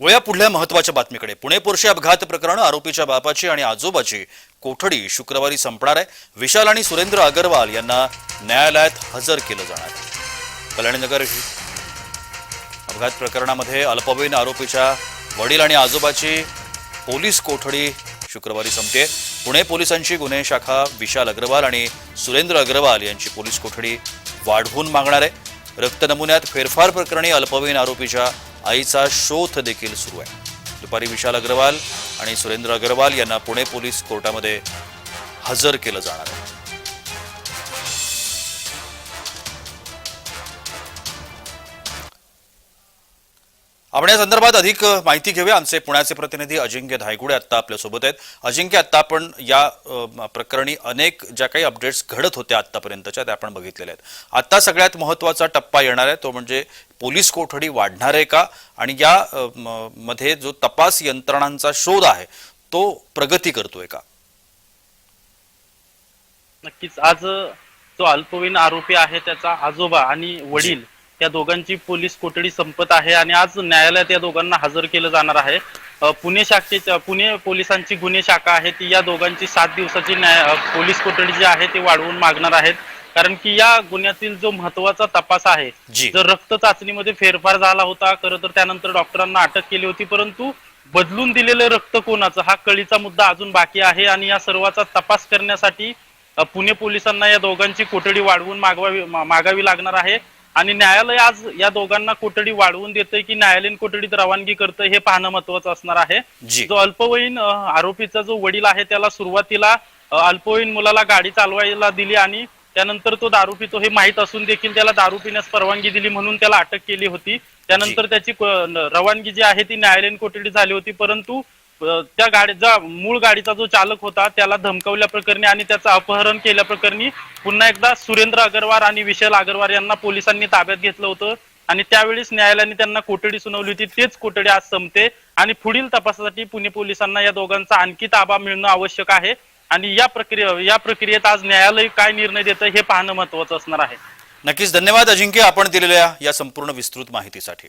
वळूया पुढल्या महत्त्वाच्या बातमीकडे। पुणे पोर्शे अपघात प्रकरण आरोपीच्या बापाची आणि आजोबाची कोठडी शुक्रवारी संपणार आहे। विशाल आणि सुरेंद्र अग्रवाल यांना न्यायालयात हजर केलं जाणार आहे। कल्याणनगर अपघात प्रकरणामध्ये अल्पवयीन आरोपीच्या वडील आणि आजोबाची पोलीस कोठडी शुक्रवारी संपते। पुणे पोलिसांची गुन्हे शाखा विशाल अग्रवाल आणि सुरेंद्र अग्रवाल यांची पोलीस कोठडी वाढवून मागणार आहे। रक्त नमुन्यात फेरफार प्रकरणी अल्पवयीन आरोपीच्या आईचा शोध देखील सुरू आहे। दुपारी विशाल अग्रवाल आणि सुरेंद्र अग्रवाल यांना पुणे पोलीस कोर्टामध्ये हजर केलं जाणार आहे। आपण या संदर्भात अधिक माहिती घेऊया। आमचे पुण्याचे प्रतिनिधी अजिंक्य धायगुडे आता आपल्या सोबत आहेत। अजिंक्य, आता आपण या प्रकरणी अनेक ज्या काही अपडेट्स घडत होत्या आतापर्यंतच्या त्या आपण बघितलेल्या आहेत। आता सगळ्यात महत्त्वाचा टप्पा येणार आहे तो म्हणजे पोलीस कोठडी वाढणार आहे का, आणि या मध्ये जो तपास यंत्रणांचा शोध आहे तो प्रगती करतोय का? नक्कीच आज जो अल्पवयीन आरोपी आहे त्याचा आजोबा आणि वडील या दोघांची पोलीस कोठडी संपत आहे आणि आज न्यायालयात या दोघांना हजर केलं जाणार आहे। पुणे पोलिसांची गुन्हे शाखा आहे ती या दोघांची 7 दिवसाची पोलीस कोठडी जी आहे ती वाढवून मागणार आहेत, कारण की या गुन्ह्यातील जो महत्त्वाचा तपास आहे, जर रक्त चाचणीमध्ये फेरफार झाला होता खरं तर त्यानंतर डॉक्टरांना अटक केली होती, परंतु बदलून दिलेलं रक्त कोणाचं हा कळीचा मुद्दा अजून बाकी आहे आणि या सर्वाचा तपास करण्यासाठी पुणे पोलिसांना या दोघांची कोठडी वाढवून मागावी लागणार आहे। आणि न्यायालय आज या दोघांना कोठडी वाढवून देतंय की न्यायालयीन कोठडीत रवानगी करतंय हे पाहणं महत्त्वाचं असणार आहे। जो अल्पवयीन आरोपीचा जो वडील आहे त्याला सुरुवातीला अल्पवयीन मुलाला गाडी चालवायला दिली आणि त्यानंतर तो दारू पितो हे माहीत असून देखील त्याला दारू पिण्यास परवानगी दिली म्हणून त्याला अटक केली होती। त्यानंतर त्याची रवानगी जी आहे ती न्यायालयीन कोठडी झाली होती, परंतु त्या गाडीचा मूळ गाडीचा जो चालक होता त्याला धमकावल्या प्रकरणी आणि त्याचं अपहरण केल्या प्रकरणी पुन्हा एकदा सुरेंद्र अग्रवाल आणि विशाल अग्रवाल यांना पोलिसांनी ताब्यात घेतलं होतं आणि त्यावेळेस न्यायालयाने त्यांना कोठडी सुनावली होती। तेच कोठडी आज संपते आणि पुढील तपासासाठी पुणे पोलिसांना या दोघांचा आणखी ताबा मिळणं आवश्यक आहे आणि या प्रक्रियेत आज न्यायालय काय निर्णय देतं हे पाहणं महत्त्वाचं असणार आहे। नक्कीच धन्यवाद अजिंक्य, आपण दिलेल्या या संपूर्ण विस्तृत माहितीसाठी।